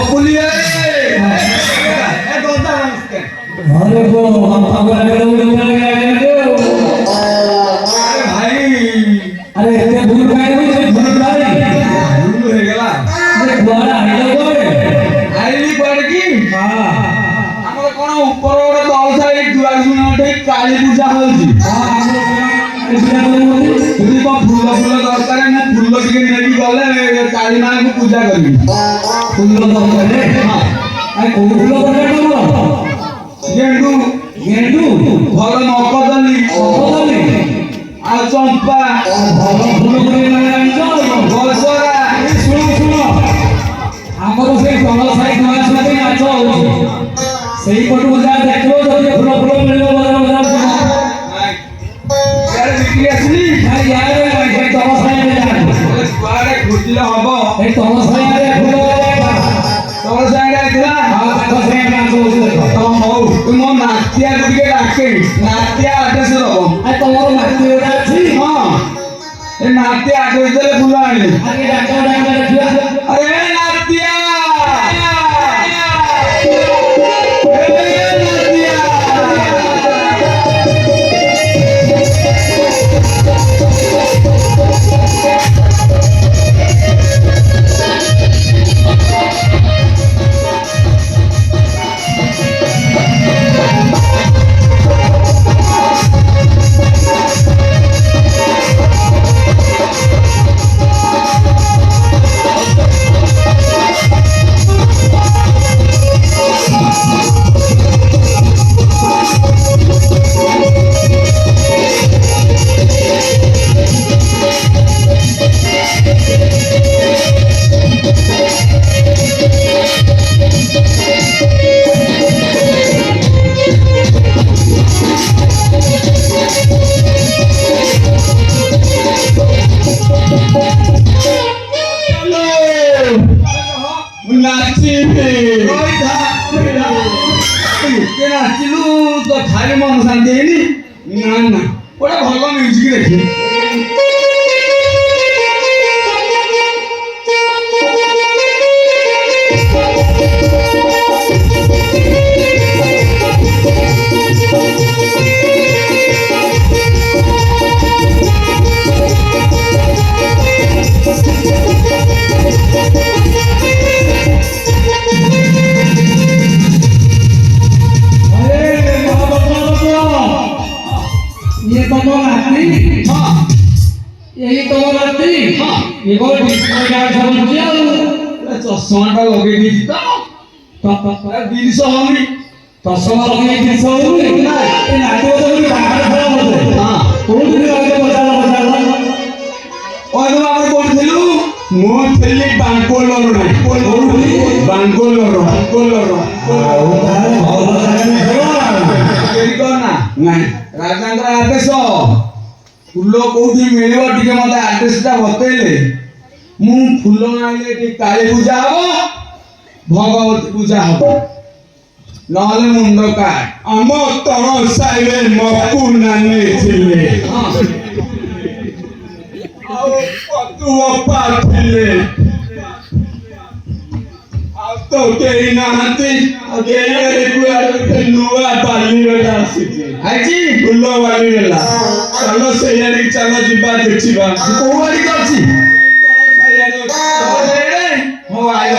पुलिया दोनदा नमस्कार अरे वो हम पागल अरे भाई अरे ते भूल काय होई भूल काय भूल हो गेला अरे बड़ा आइलो गोरे आइली पड़ की हां हमर कोन ऊपर ओरे दलसा एक दुआर सुनटे काली पूजा होची हां हमरो पूजा करू तुदी को फूल फूल दरकार मैं फूल टिके नेकी गले काली मां को पूजा करबी फूल दरकार हां आई को फूल दरकार करो गेंडू गेंडू भल मकदली आ चंपा भल फूल करे ना बसरा ଶୁଣ ଆମର ସେଇ କମଳ ସାହି ନୂଆ ସାହି ନାଚ ହଉଛି ସେଇ ପଟକୁ ଯା ଦେଖିବ ଯଦି ଫୁଲ ଫୁଲ ମିଳିବ ବଜାର यार बिक्री असली ଭାଇ ୟାର ଭାଇ ତମ ସାହିରେ ଯା କୁଆଡେ ଖୋଜିଲେ ହବ ଏଇ ତମ ସାହିରେ ଫୁଲ ତୋର ସାଙ୍ଗରେ ଥିଲା ଆଉ ତାଙ୍କ ସାହିରେ ନାଚ ହଉଛି ଦେଖ ତ ହଉ ତୁ ମୋ ନାତିଆ ଟିକେ ଡାକେ ନାତିଆ ଆଡ୍ରେସ ଦବ ଆଉ ତମର ନାତି ଗୋଟେ ଅଛି ହଁ ଏ ନାତିଆ ଆଡ୍ରେସ ଦେଲେ ଫୁଲ ଆଣିଲି ଆଗେ ଡାକ ଡାକ ଦେଖିବା अरे नातिया नाचिलु तो थारे मन शांति है ना ना बड़ा भल म्यूजिक देखी ये तमो नाती हां यही तमो नाती हां ये को डिस्को क्या सब किया चश्मा टा लगे दी तो दिलस होनी चश्मा लगे दिस होनी ना ए नाती तो भी बाहर खड़ा होते हां कोन दिन आगे बजा ओए तो आगे कोन थिलु मो थिली बांकोलर नहीं राजांकर आदेश फूल कोठी मिलिबो टिके मते आदेश ता बतेले मु फूल आइले टी काली पूजा हबो भगवती पूजा हबो नहले मुंड काट आम तम साइले मकु नानी थिले पतु अपा थिले तो केही नाहंती केही कुआडे नुआ बाली रे आसीती आइची फूल बाली रेला चलो सेयारी चलो जिबा देखिबा कोवाडी करछि तो साइयारो रे हो आई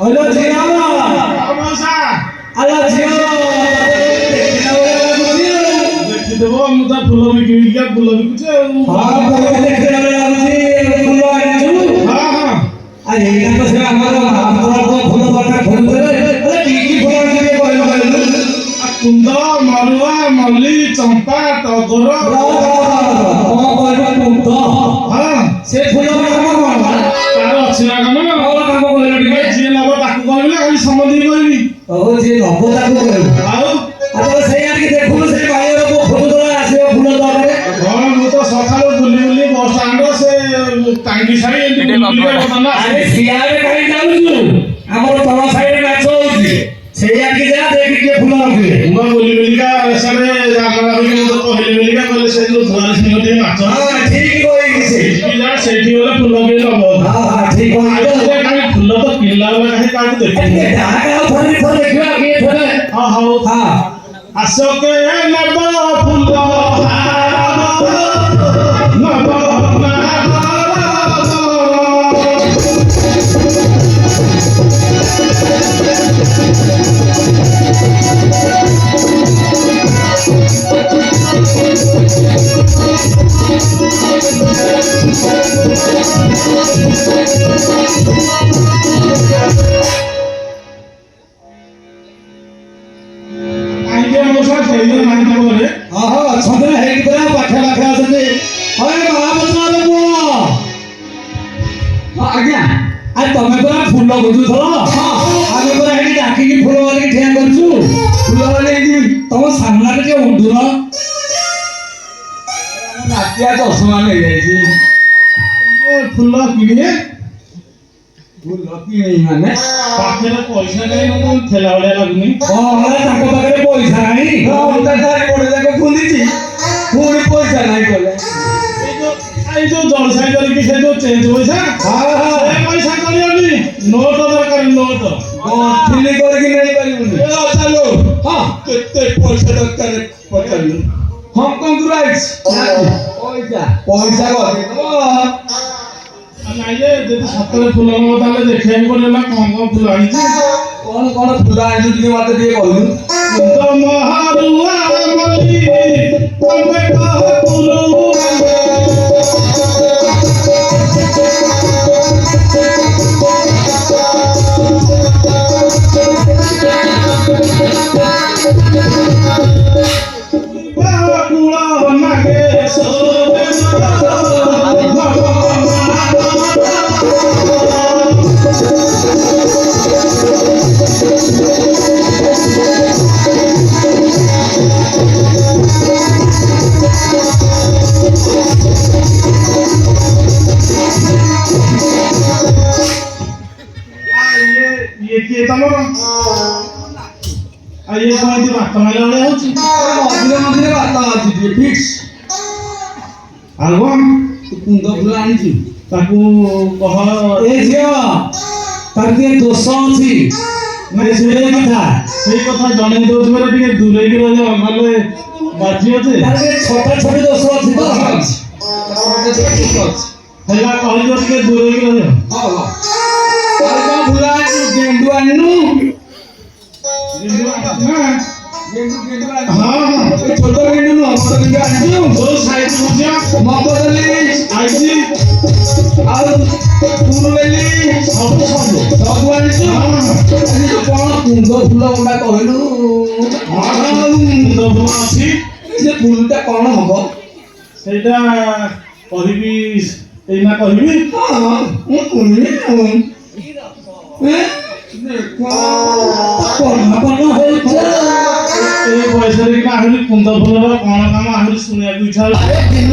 ହଲୋ ଝିଅ ମଉସା ଆଲୋ ଝିଅ ଦେଖିଲା ଭଳିଆ ଲାଗୁଛି ଆଉ। ଦେଖିଦେବ ମୁଁ ତ ଫୁଲ ବିକିବିକିଆ ଫୁଲ ବିକୁଛି ଆଉ। ହଁ ତମେ ଦେଖିଲା ଭଳିଆ ଲାଗୁଛି ଫୁଲ ଆଣିଛୁ। ହଁ ହଁ ଆରେ ଏଇଟା ତ ସେ ଆମର ଫୁଲ ଦରକାର ଫୁଲ ଦେଲେ କି ଫୁଲ ଆଣିବେ କହିଲୁ କହିଲୁ। କୁନ୍ଦ ମରୁଆ ମଲ୍ଲି ଚମ୍ପା ଟଗର କଣ କହିଲୁ କୁନ୍ଦ ହଁ ସେ ଫୁଲ କାମ କଣ ତାର ଅଛି ନା କାମ କଣ କାମ କହିଲୁ ଟିକେ। ଯିଏ ନବ ତାକୁ କହିବି ନା ଖାଲି ସମସ୍ତଙ୍କୁ କହିବି ହଉ ଯିଏ ନବ ତାକୁ କହିବୁ। ଆଉ ଆଉ ସେଇ ଆଣିକି ଦେଖୁନୁ ସେ ଭାଇର ଫୁଲ ତୋଳା ଆସିବ ଫୁଲ ଦରରେ। ହଁ ମୁଁ ତ ସକାଳୁ ବୁଲି ବୁଲି ବସ୍ ଷ୍ଟାଣ୍ଡ ସେ ଟାଙ୍ଗି ସାହି ଏମିତି ବୁଲି ବୁଲି ବର୍ତ୍ତମାନ ଆରେ ସିଆଡେ କାହିଁ ଯାଉଛୁ ଆମର ତଳ ସାଇଡରେ ନାଚ ହଉଛି ସେଇଆଡିକି ଯା ଦେଖି କିଏ ଫୁଲ ରଖିବେ। ମୁଁ ବୁଲି ବୁଲିକା ସାରେ ଜାଗା ଭାବିକି ମୁଁ ତ କହିଲି ବୁଲିକା କହିଲେ ସେ ଯୋଉ ଧୁଆର ସିଂହ ଟିକେ ନାଚ ହଁ ଠିକ କହିଲି ସେ। ସେଇଠିକି ଯା ସେଇଠି ଗଲେ ଫୁଲ କିଏ ନବ ହଁ ହଁ ଠିକ କହିଲି। କାହିଁ ଫୁଲ ତ କିଣିଲା ବେଳେ କାହିଁ କାହାକୁ ଦେଖିନି ଦେଖିବା କିଏ ଥରେ। ହଁ ହଉ ହଁ ଆସକେ ନବ ଫୁଲ ନବ କାହିଁକି ମଉସା ସେଇଦିନ ନାହିଁ ତାଙ୍କ ଘରେ ହଁ ହଁ ଅଛନ୍ତି ନା ହେଇକି ପୁରା ପାଖେ ପାଖେ ଅଛନ୍ତି। ହଏ ମହାପତ୍ର ପୁଅ ହଁ ଆଜ୍ଞା ଆରେ ତମେ ପୁରା ଫୁଲ ବୁଝୁଥିଲ। ଆମେ ପୁରା ହେଇଠି ଡାକିକି ଫୁଲ ମାରିକି ଠିଆ କରୁଛୁ। ଫୁଲ ନେଇକି ତମ ସାମ୍ନାରେ ଟିକେ ଉଣ୍ଡୁନ। ନାତିଆ ଚଷମା ନେଇଯାଇଛି। ଇଏ ଫୁଲ କିଣିବେ ଫୁଲ କିଣି ମାନେ ପାଖରେ ପଇସା କାହିଁ ମୁଁ ଠେଲା ଭଳିଆ ଲାଗୁନି ତାଙ୍କ ପାଖରେ ପଇସା ନାହିଁ। ଘଣ୍ଟା ଚାରି ଗୋଡ଼ ଯାକ ଖୋଲିଛି ପୁଣି ପଇସା ନାହିଁ କଲେ। ଏଇ ଯୋଉ ଜଳସାଇ କରିକି ସେ ଯୋଉ ଚେଞ୍ଜ ପଇସା ସେ ପଇସା କରିବନି ନୋଟ ଦରକାର ନୋଟ ଗଣ୍ଠିଲି କରିକି ନେଇପାରିବୁନି। ଚାଲୁ ହଁ କେତେ ପଇସା ଦରକାର ପଚାରିଲୁ। ହଂକଂରୁ ଆଇଛି ପଇସା ପଇସା କରିଦେବ। ନାଇଁ ଯେ ଯଦି ସତରେ ଫୁଲ ନବ ତାହେଲେ ଦେଖିବାକୁ ପଡିବ ନା କଣ କଣ ଫୁଲ ଆଣିଛି କଣ କଣ ଫୁଲ ଆଣିଛୁ ଟିକେ ମତେ ଟିକେ କହିଲୁ। କୁନ୍ଦ ମହାରୁଆ ମଲ୍ଲି ତମେ କହ ଫୁଲ କୁଳ ନାଗେ ଇଏ କିଏ ତମର ଆଉ ଇଏ କଣ ଏମିତି ବାଟ ମାରିଲା ଭଳିଆ ହଉଛି ମଝିରେ ମଝିରେ ବାଟ ଅଛି ଟିକେ ଫିକ୍ସ। ଆଉ କଣ ତୁ କୁନ୍ଦ ଫୁଲ ଆଣିଛୁ ତାକୁ କହ ଏ ଝିଅ ତାର ଟିକେ ଦୋଷ ଅଛି। ସେଇ କଥା ଜଣେଇ ଦଉଛି ବୋଲେ ଟିକେ ଦୂରେଇକି ରହିବ ନହେଲେ ବାଜିବ ଯେ ତାର ଟିକେ ଛୋଟ ଛୋଟ ଦୋଷ ଅଛି ତ। ହେଲା କହିବ ଟିକେ ଦୂରେଇକି ରହିବ ହଉ ହଉ। ଆଉ କଣ ଫୁଲ ଆଣିଛୁ ଗେଣ୍ଡୁ ଆଣିନୁ। ଗେଣ୍ଡୁ ଆଣିଛୁ ନା ଗେଣ୍ଡୁ ଗେଣ୍ଡୁ ଆଣିଛୁ। ହଁ ହଁ ଏ ଛୋଟ ଗେଣ୍ଡୁ ନୁହଁ ବଡ଼ ଗେଣ୍ଡୁ ଆଣିଛୁ। ଯୋଉ ସାଇଜ ବୁଝିଆ ମଗଦଲି ଆଇଛି ଆଉ କୁରୁବେଲି ସବୁ ସବୁ ସବୁ ଆଣିଛୁ। ଆଜି ତୁ କଣ କୁନ୍ଦ ଫୁଲ ଗୁଡା କହିଲୁ। ମୁଣ୍ଡ ଫୁଲ ଅଛି ସେ ଫୁଲଟା କଣ ହବ। ସେଇଟା କହିବି ଏଇନା କହିବି ହଁ ମୁଁ ଶୁଣିବି ଆଉ। ଏଇ ବୟସରେ କି ଆହୁରି କୁନ୍ଦ ଫୁଲର କଣ କାମ ଆହୁରି ଶୁଣିବାକୁ ଇଚ୍ଛା ହଉଛି କୁନ୍ଦ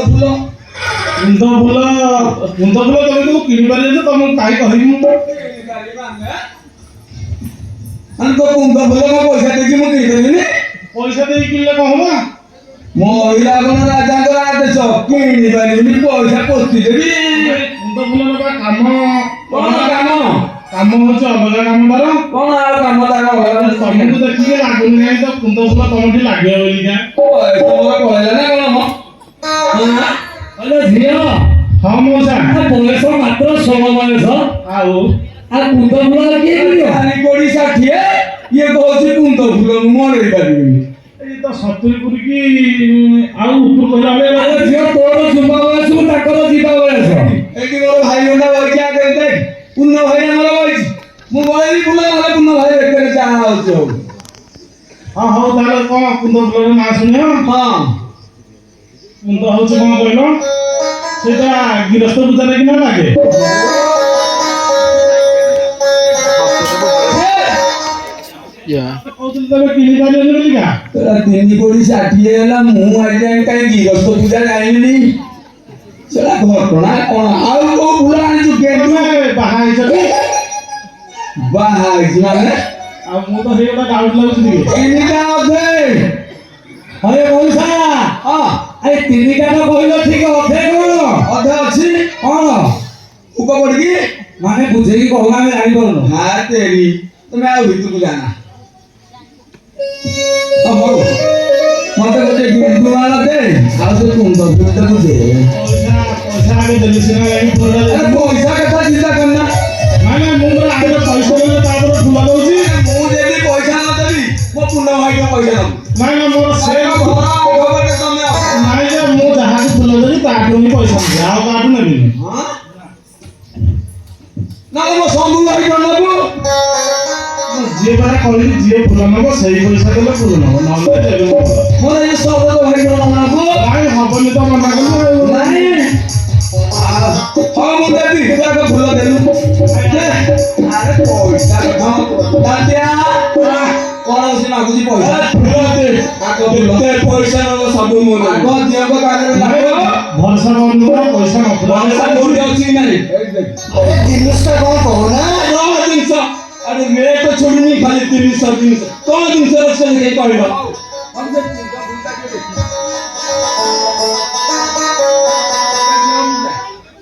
ଫୁଲ କୁନ୍ଦ ଫୁଲ ତମେ ମୁଁ କିଣିପାରିବି ଯେ ତମକୁ କାହିଁ କହିବି ମୁଁ କୁନ୍ଦ ଫୁଲ ପଇସା ଦେଇକି ମୁଁ କିଣିପାରିବିନି। ପଇସା ଦେଇ କିଣିଲେ କଣ ହବ ମହିଳା ଗୁଣ ରାଜାଙ୍କର ଆଦେଶ କିଣିପାରିବିନି ପଇସା ପୋତି ଦେବି। କୁନ୍ଦ ଫୁଲର ବା କାମ ହଉଛି ଅଲଗା କାମ ତାର। କଣ ଆଉ କାମ ତାର ତମକୁ ଦେଖିକି ଲାଗୁନି ନାହିଁ ତ କୁନ୍ଦ ଫୁଲ ତମଠି ଲାଗିବ ବୋଲିକା। ତମର ପଳେଇଲା ନା କଣ ମ? ହେଲେ ଝିଅ ହଁ ମଉସା। ବୟସ ମାତ୍ର 16 ବୟସ ଆଉ କୁନ୍ଦ ଫୁଲ କିଏ କରିବ? ଚାରି କୋଡ଼ି 60 ଇଏ କହୁଛି କୁନ୍ଦ ଫୁଲ ମୁଁ ମରେଇ ପାରିବିନି। ଏଇ ତ 70 ପୁରିକି ଆଉ ଉପରୁ କହିଲା ଆରେ ବେଳେ ଝିଅ ତୋର ଯୁବ ବୟସ ତାଙ୍କର ଯିବା ବୟସ। ଏଠି ମୋର ଭାଇ ଗଣ୍ଡା ବଇଛି ଆଗରେ ଦେଖ ପୂର୍ଣ୍ଣ ଭାଇ ଆମର ବଇଛି ମୁଁ ବଳେଇବି ଫୁଲ ନହେଲେ ପୂର୍ଣ୍ଣ ଭାଇ ବେକରେ ଯାହା ହଉଛି ହଉ। ହଁ ହଉ ତାହେଲେ କଣ କୁନ୍ଦ ଫୁଲର ନାଁ ଶୁଣିବ। ହଁ କୁନ୍ଦ ହଉଛି କଣ କହିଲ ସେଇଟା ଗିରସ୍ତ ପୂଜାରେ କିନା ଲାଗେ। କହୁଥିଲି ତମେ କିଣି ପାରିବନି ବୋଲିକା। ତୋରା 3 କୋଡ଼ି 60 ହେଲା ମୁଁ ଆଜି ଯାଏଁ କାହିଁ ଗିରସ୍ତ ପୂଜା ଯାଇନି। ସେଟା ଘଟଣା କଣ ଆଉ କୋଉ ଫୁଲ ଆଣିଛୁ କେନ୍ଦୁ? ତମେ ବାହା ହେଇଛ କି? ବାହା ହେଇଛି ମାନେ ଆଉ ମୁଁ ତ ହେଇଗଲା ଡାଉଟ୍ ଲାଗୁଛି ଟିକେ। ତିନିଟା ଅଧେ ହରେ ମଉସା ହଁ ଆରେ ତିନିଟା ତ କହିଲ ଠିକ ଅଧେ କଣ? ଅଧେ ଅଛି କଣ ଉପ ପଡ଼ିକି ମାନେ ବୁଝେଇକି କହୁନ ଆମେ ଜାଣିପାରୁନୁ। ନା ତେରି ତମେ ଆଉ ଭିତରକୁ ଯାନା। ହଉ ମତେ ଗୋଟେ ଗେଣ୍ଡୁ ମାଳ ଦେ ଆଉ ସେ କୁନ୍ଦ ଫୁଲଟାକୁ ଦେ। ପଇସା ଆଗେ ଦେଲି ସିନା ଯାଇକି ଫୁଲଟା ଆରେ ଦେବି। ପଇସା କଥା ଚିନ୍ତା କରନା ନାଇଁ ନାଇଁ ମୁଁ ପୁରା ଆଗେ ପଇସା ଦେଲେ ତାପରେ ଫୁଲ ଦଉଛି। ମୁଁ ଯଦି ପଇସା ନ ଦେବି ମୋ ପୂର୍ଣ୍ଣ ଭାଇକୁ ପଇସା ଦବୁ। ନାଇଁ ନାଇଁ ମୋର ସେ ଘର ଅଗରେ ତମେ ଅଛ। ନାଇଁ ଯେ ମୁଁ ଯାହାକୁ ଫୁଲ ଦେବି ତାଠୁ ହିଁ ପଇସା ନେବି ଆଉ କାହାଠୁ ନେବିନି। ହଁ ନହେଲେ ମୋ ଶମ୍ଭୁ ଭାଇକୁ ନବୁ। ମୁଁ ଯିଏ ପରା କହିଲି ଯିଏ ଫୁଲ ନେବ ସେଇ ପଇସା ଦେଲେ ଫୁଲ ନେବ ନହେଲେ ଦେବେ ଫୁଲ। ମୋର ଏଇ ଶବ୍ଦ ଭାଇକୁ ନବୁ। ନାଇଁ ହବନି ତ ମନା କଲି ଆଉ। ନାଇଁ ହଁ ମୁଁ ଦେବି ତୁ ଆଗ ଫୁଲ ଦେଲୁ ଆରେ ପଇସା ଦାଦିଆ କଣ ସେ ମାଗୁଛି ପଇସା ଆଗ କେତେ ପଇସା ନବ ସବୁ ମୋର ଆଗ ଝିଅଙ୍କ ପାଖରେ ଲାଗିବ ଭରସା କରନ୍ତୁ ତ ପଇସା ନଥିଲା। ପଇସା କୋଉଠି ଅଛି କି ନାହିଁ ଜିନିଷଟା କଣ କହୁନା କଣ ଜିନିଷ ଆରେ ରେଟ୍ ଛୁଡୁନି ଖାଲି 300 ଜିନିଷ କଣ ଜିନିଷ ରଖିଛନ୍ତି କେହି କହିବ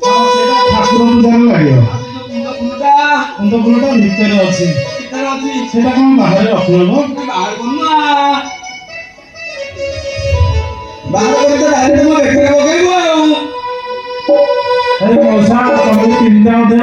ହଁ ସେଇଟା ଠାକୁର ପୂଜାରେ ଲାଗିବ। କୁନ୍ଦ ଫୁଲଟା ଭିତରେ ଅଛି। ସେଇଟା କଣ ବାହାରେ ରଖିବ? ବାହାର କରୁନ ବାହାର କରି ତ ଡାଇରେକ୍ଟ ମୋ ବେକରେ ପକେଇବୁ ଆଉ ମଉସା ତମେ ତିନିଟା ଅଧେ